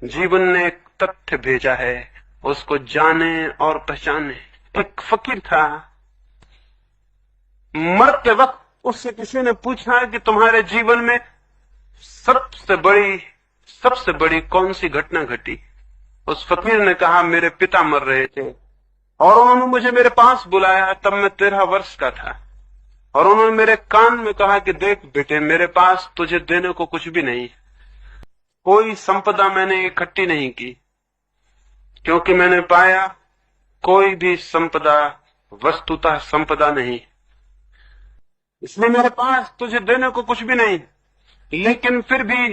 जीवन ने एक तथ्य भेजा है, उसको जाने और पहचाने। एक फकीर था, मरते वक्त उससे किसी ने पूछा कि तुम्हारे जीवन में सबसे बड़ी कौन सी घटना घटी? उस फकीर ने कहा, मेरे पिता मर रहे थे और उन्होंने मुझे मेरे पास बुलाया, तब मैं 13 वर्ष का था, और उन्होंने मेरे कान में कहा कि देख बेटे, मेरे पास तुझे देने को कुछ भी नहीं, कोई संपदा मैंने इकट्ठी नहीं की, क्योंकि मैंने पाया कोई भी संपदा वस्तुतः संपदा नहीं, इसलिए मेरे पास तुझे देने को कुछ भी नहीं। लेकिन फिर भी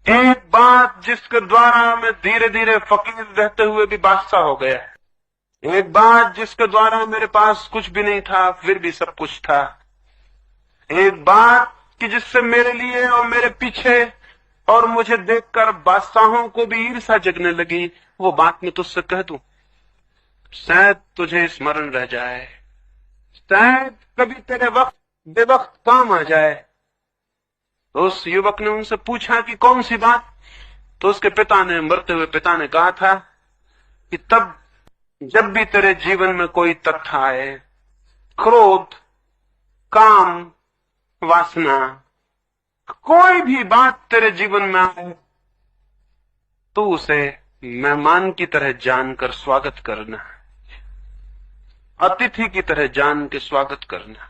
एक बात जिसके द्वारा मैं धीरे धीरे फकीर रहते हुए भी बादशाह हो गया, एक बात जिसके द्वारा मेरे पास कुछ भी नहीं था फिर भी सब कुछ था, एक बात कि जिससे मेरे लिए और मेरे पीछे और मुझे देखकर बादशाहों को भी ईर्ष्या जगने लगी, वो बात मैं तुझसे कह दूं, शायद तुझे स्मरण रह जाए, शायद कभी तेरे वक्त बेवक्त काम आ जाए। तो उस युवक ने उनसे पूछा कि कौन सी बात? तो उसके पिता ने, मरते हुए पिता ने कहा था कि तब जब भी तेरे जीवन में कोई तथ्य आए, क्रोध, काम, वासना, कोई भी बात तेरे जीवन में आए, तो उसे मेहमान की तरह जानकर स्वागत करना, अतिथि की तरह जान के स्वागत करना,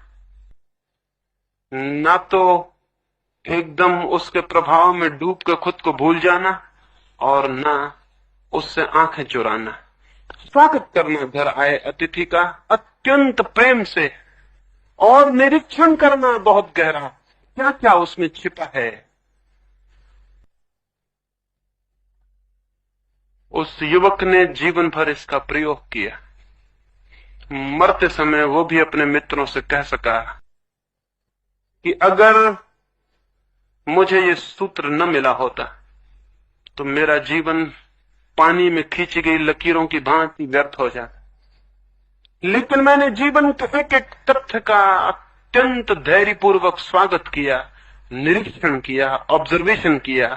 ना तो एकदम उसके प्रभाव में डूब के खुद को भूल जाना और ना उससे आंखें चुराना। स्वागत करना घर आए अतिथि का अत्यंत प्रेम से, और निरीक्षण करना बहुत गहरा, क्या क्या उसमें छिपा है। उस युवक ने जीवन भर इसका प्रयोग किया। मरते समय वो भी अपने मित्रों से कह सका कि अगर मुझे ये सूत्र न मिला होता तो मेरा जीवन पानी में खींची गई लकीरों की भांति व्यर्थ हो जाता, लेकिन मैंने जीवन के एक एक तथ्य का अत्यंत धैर्यपूर्वक स्वागत किया, निरीक्षण किया, ऑब्जर्वेशन किया,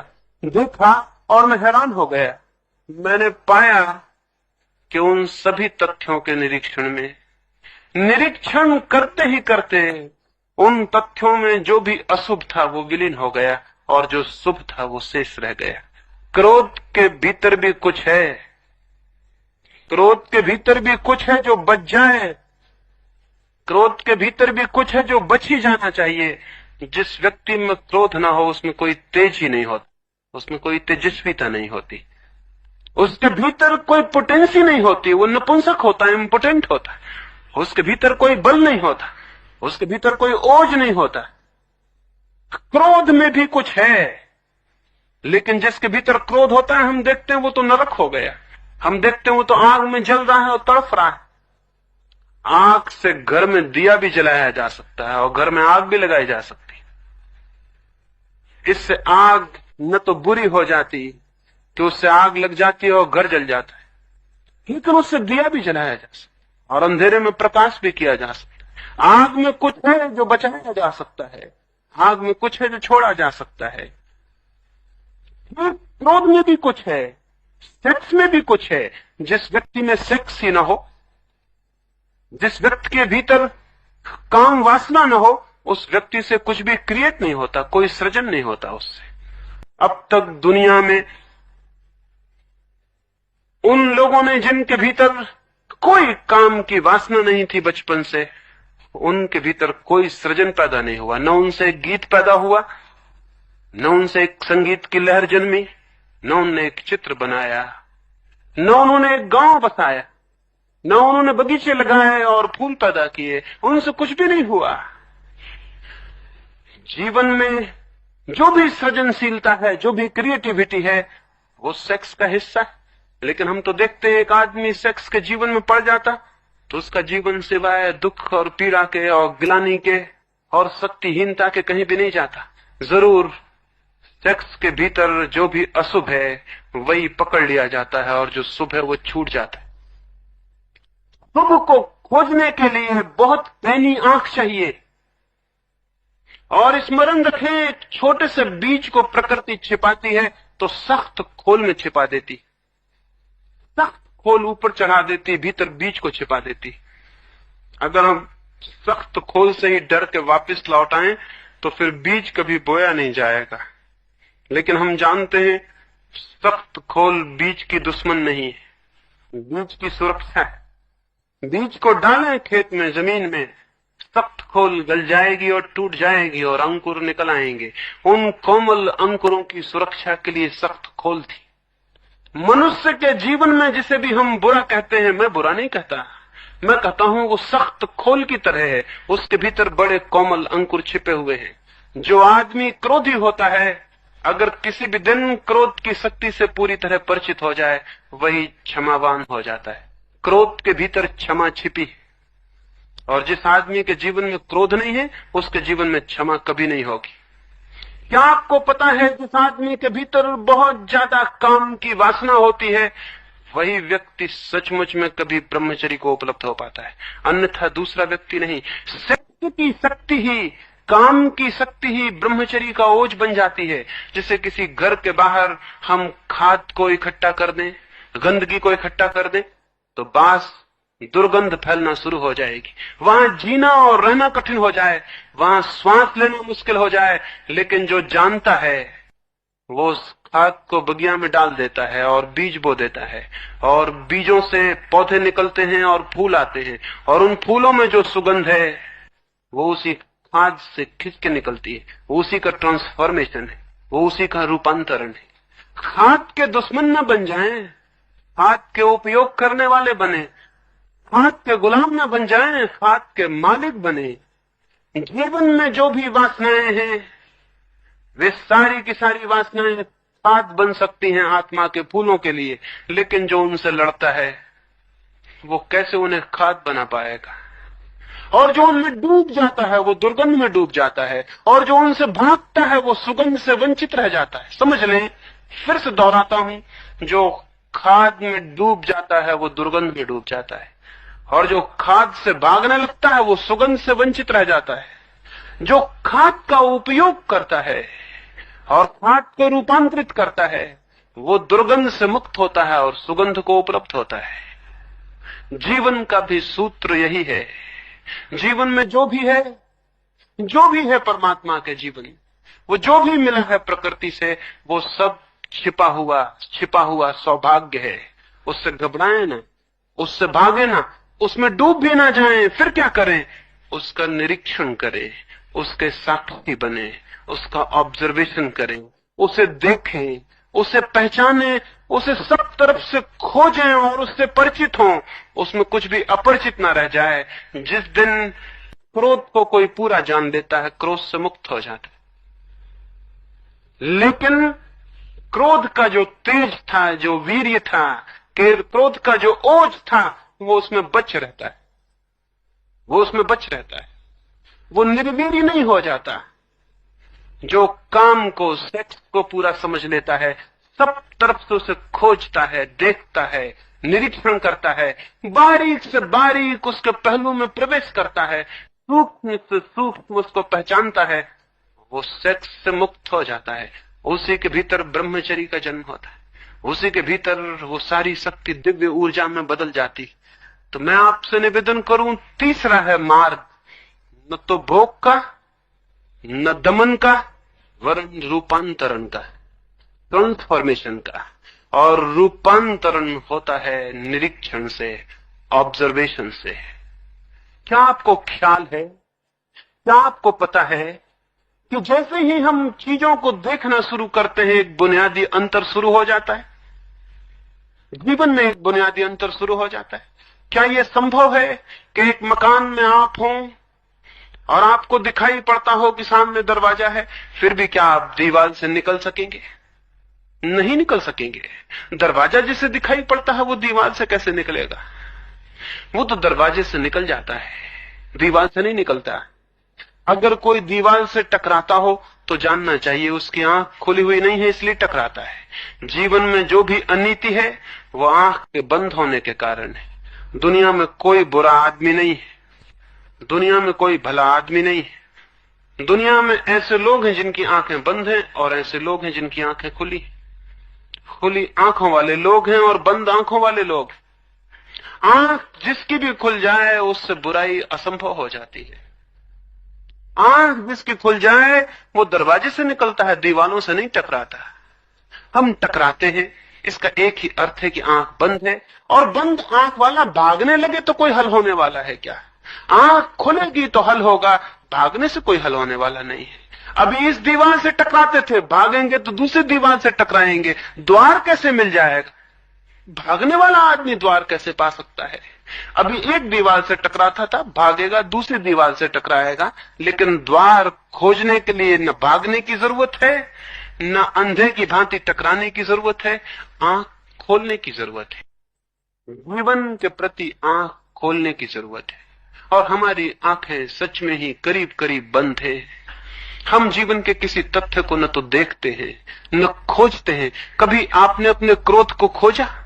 देखा, और मैं हैरान हो गया। मैंने पाया कि उन सभी तथ्यों के निरीक्षण करते ही करते उन तथ्यों में जो भी अशुभ था वो विलीन हो गया और जो शुभ था वो शेष रह गया। क्रोध के भीतर भी कुछ है, क्रोध के भीतर भी कुछ है जो बच जाए, क्रोध के भीतर भी कुछ है जो बच ही जाना चाहिए। जिस व्यक्ति में क्रोध ना हो उसमें कोई तेज ही नहीं होता, उसमें कोई तेजस्विता नहीं होती, उसके भीतर कोई पोटेंसी नहीं होती, वो नपुंसक होता है, इम्पोटेंट होता है, उसके भीतर कोई बल नहीं होता, उसके भीतर कोई ओज नहीं होता। क्रोध में भी कुछ है, लेकिन जिसके भीतर क्रोध होता है हम देखते हैं वो तो नरक हो गया, हम देखते हैं वो तो आग में जल रहा है और तड़फ रहा है। आग से घर में दिया भी जलाया जा सकता है और घर में आग भी लगाई जा सकती है। इससे आग न तो बुरी हो जाती कि उससे आग लग जाती है और घर जल जाता है, लेकिन उससे दिया भी जलाया जा सकता और अंधेरे में प्रकाश भी किया जा सकता है। आग में कुछ है जो बचाया जा सकता है, आग में कुछ है जो छोड़ा जा सकता है। क्रोध में भी कुछ है, सेक्स में भी कुछ है। जिस व्यक्ति में सेक्स ही ना हो, जिस व्यक्ति के भीतर काम वासना न हो, उस व्यक्ति से कुछ भी क्रिएट नहीं होता, कोई सृजन नहीं होता उससे। अब तक दुनिया में उन लोगों ने जिनके भीतर कोई काम की वासना नहीं थी बचपन से, उनके भीतर कोई सृजन पैदा नहीं हुआ, न उनसे एक गीत पैदा हुआ, न उनसे एक संगीत की लहर जन्मी, न उन्होंने एक चित्र बनाया, न उन्होंने एक गांव बसाया, न उन्होंने बगीचे लगाए और फूल पैदा किए, उनसे कुछ भी नहीं हुआ। जीवन में जो भी सृजनशीलता है, जो भी क्रिएटिविटी है, वो सेक्स का हिस्सा है। लेकिन हम तो देखते हैं एक आदमी सेक्स के जीवन में पड़ जाता तो उसका जीवन सिवाय दुख और पीड़ा के और ग्लानि के और शक्तिहीनता के कहीं भी नहीं जाता। जरूर सेक्स के भीतर जो भी अशुभ है वही पकड़ लिया जाता है और जो शुभ है वो छूट जाता है। शुभ को खोजने के लिए बहुत पैनी आंख चाहिए, और स्मरण रखें, छोटे से बीज को प्रकृति छिपाती है तो सख्त खोल में छिपा देती, सख्त खोल ऊपर चढ़ा देती, भीतर बीज को छिपा देती। अगर हम सख्त खोल से ही डर के वापस लौट आए तो फिर बीज कभी बोया नहीं जाएगा। लेकिन हम जानते हैं सख्त खोल बीज की दुश्मन नहीं है, बीज की सुरक्षा है। बीज को डालें खेत में, जमीन में, सख्त खोल गल जाएगी और टूट जाएगी और अंकुर निकल आएंगे। उन कोमल अंकुरों की सुरक्षा के लिए सख्त खोल थी। मनुष्य के जीवन में जिसे भी हम बुरा कहते हैं, मैं बुरा नहीं कहता, मैं कहता हूं वो सख्त खोल की तरह है, उसके भीतर बड़े कोमल अंकुर छिपे हुए हैं। जो आदमी क्रोधी होता है, अगर किसी भी दिन क्रोध की शक्ति से पूरी तरह परिचित हो जाए, वही क्षमावान हो जाता है। क्रोध के भीतर क्षमा छिपी है, और जिस आदमी के जीवन में क्रोध नहीं है, उसके जीवन में क्षमा कभी नहीं होगी। क्या आपको पता है जिस आदमी के भीतर बहुत ज्यादा काम की वासना होती है, वही व्यक्ति सचमुच में कभी ब्रह्मचर्य को उपलब्ध हो पाता है, अन्यथा दूसरा व्यक्ति नहीं। शक्ति की शक्ति ही, काम की शक्ति ही ब्रह्मचर्य का ओझ बन जाती है। जैसे किसी घर के बाहर हम खाद को इकट्ठा कर दें, गंदगी को इकट्ठा कर दें, तो बास दुर्गंध फैलना शुरू हो जाएगी। वहां जीना और रहना कठिन हो जाए, वहां श्वास लेना मुश्किल हो जाए। लेकिन जो जानता है वो उस खाद को बगिया में डाल देता है और बीज बो देता है, और बीजों से पौधे निकलते हैं और फूल आते हैं, और उन फूलों में जो सुगंध है वो उसी खाद से खिंच के निकलती है। वो उसी का ट्रांसफॉर्मेशन है, वो उसी का रूपांतरण है। खाद के दुश्मन न बन जाएं, खाद के उपयोग करने वाले बने, खाद के गुलाम न बन जाएं, खाद के मालिक बने। जीवन में जो भी वासनाएं हैं, वे सारी की सारी वासनाएं खाद बन सकती हैं आत्मा के फूलों के लिए, लेकिन जो उनसे लड़ता है वो कैसे उन्हें खाद बना पाएगा। और जो उनमें डूब जाता है वो दुर्गंध में डूब जाता है, और जो उनसे भागता है वो सुगंध से वंचित रह जाता है। समझ लें, फिर से दोहराता हूं, जो खाद में डूब जाता है वो दुर्गंध में डूब जाता है, और जो खाद से भागने लगता है वो सुगंध से वंचित रह जाता है। जो खाद का उपयोग करता है और खाद को रूपांतरित करता है, वो दुर्गंध से मुक्त होता है और सुगंध को उपलब्ध होता है। जीवन का भी सूत्र यही है। जीवन में जो भी है परमात्मा के जीवन, वो जो भी मिला है प्रकृति से, वो सब छिपा हुआ सौभाग्य है। उससे घबराएं ना, उससे भागे ना, उसमें डूब भी ना जाएं। फिर क्या करें? उसका निरीक्षण करें, उसके साक्षी बने, उसका ऑब्जर्वेशन करें, उसे देखें, उसे पहचानें, उसे सब तरफ से खोजें और उससे परिचित हों। उसमें कुछ भी अपरिचित ना रह जाए। जिस दिन क्रोध को कोई पूरा जान लेता है, क्रोध से मुक्त हो जाता है। लेकिन क्रोध का जो तेज था, जो वीर्य था, क्रोध का जो ओज था, वो उसमें बच रहता है, वो निर्वीर्य नहीं हो जाता। जो काम को, सेक्स को पूरा समझ लेता है, सब तरफ से उसे खोजता है, देखता है, निरीक्षण करता है, बारीक से बारीक उसके पहलू में प्रवेश करता है, सूक्ष्म से सूक्ष्म उसको पहचानता है, वो सेक्स से मुक्त हो जाता है। उसी के भीतर ब्रह्मचर्य का जन्म होता है, उसी के भीतर वो सारी शक्ति दिव्य ऊर्जा में बदल जाती। तो मैं आपसे निवेदन करूं, तीसरा है मार्ग, न तो भोग का, न दमन का, वरन रूपांतरण का, ट्रांसफॉर्मेशन का। और रूपांतरण होता है निरीक्षण से, ऑब्जर्वेशन से। क्या आपको ख्याल है, क्या आपको पता है कि जैसे ही हम चीजों को देखना शुरू करते हैं, एक बुनियादी अंतर शुरू हो जाता है। जीवन में एक बुनियादी अंतर शुरू हो जाता है। क्या यह संभव है कि एक मकान में आप हों और आपको दिखाई पड़ता हो कि सामने दरवाजा है, फिर भी क्या आप दीवार से निकल सकेंगे? नहीं निकल सकेंगे। दरवाजा जिसे दिखाई पड़ता है वो दीवार से कैसे निकलेगा? वो तो दरवाजे से निकल जाता है, दीवार से नहीं निकलता। अगर कोई दीवार से टकराता हो तो जानना चाहिए उसकी आंख खुली हुई नहीं है, इसलिए टकराता है। जीवन में जो भी अनीति है वो आंख के बंद होने के कारण है। दुनिया में कोई बुरा आदमी नहीं है, दुनिया में कोई भला आदमी नहीं है। दुनिया में ऐसे लोग हैं जिनकी आंखें बंद हैं और ऐसे लोग हैं जिनकी आंखें खुली हैं। खुली आंखों वाले लोग हैं और बंद आंखों वाले लोग। आंख जिसकी भी खुल जाए उससे बुराई असंभव हो जाती है। आंख जिसकी खुल जाए वो दरवाजे से निकलता है, दीवालों से नहीं टकराता। हम टकराते हैं, इसका एक ही अर्थ है कि आंख बंद है। और बंद आंख वाला भागने लगे तो कोई हल होने वाला है क्या? आंख खुलेगी तो हल होगा, भागने से कोई हल होने वाला नहीं है। अभी इस दीवार से टकराते थे, भागेंगे तो दूसरी दीवार से टकराएंगे, द्वार कैसे मिल जाएगा? भागने वाला आदमी द्वार कैसे पा सकता है? अभी एक दीवार से टकराता था, भागेगा दूसरी दीवार से टकराएगा, लेकिन द्वार खोजने के लिए न भागने की जरूरत है, न अंधे की भांति टकराने की जरूरत है, आंख खोलने की जरूरत है। जीवन के प्रति आंख खोलने की जरूरत है। और हमारी आंखें सच में ही करीब करीब बंद है। हम जीवन के किसी तथ्य को न तो देखते हैं न खोजते हैं। कभी आपने अपने क्रोध को खोजा?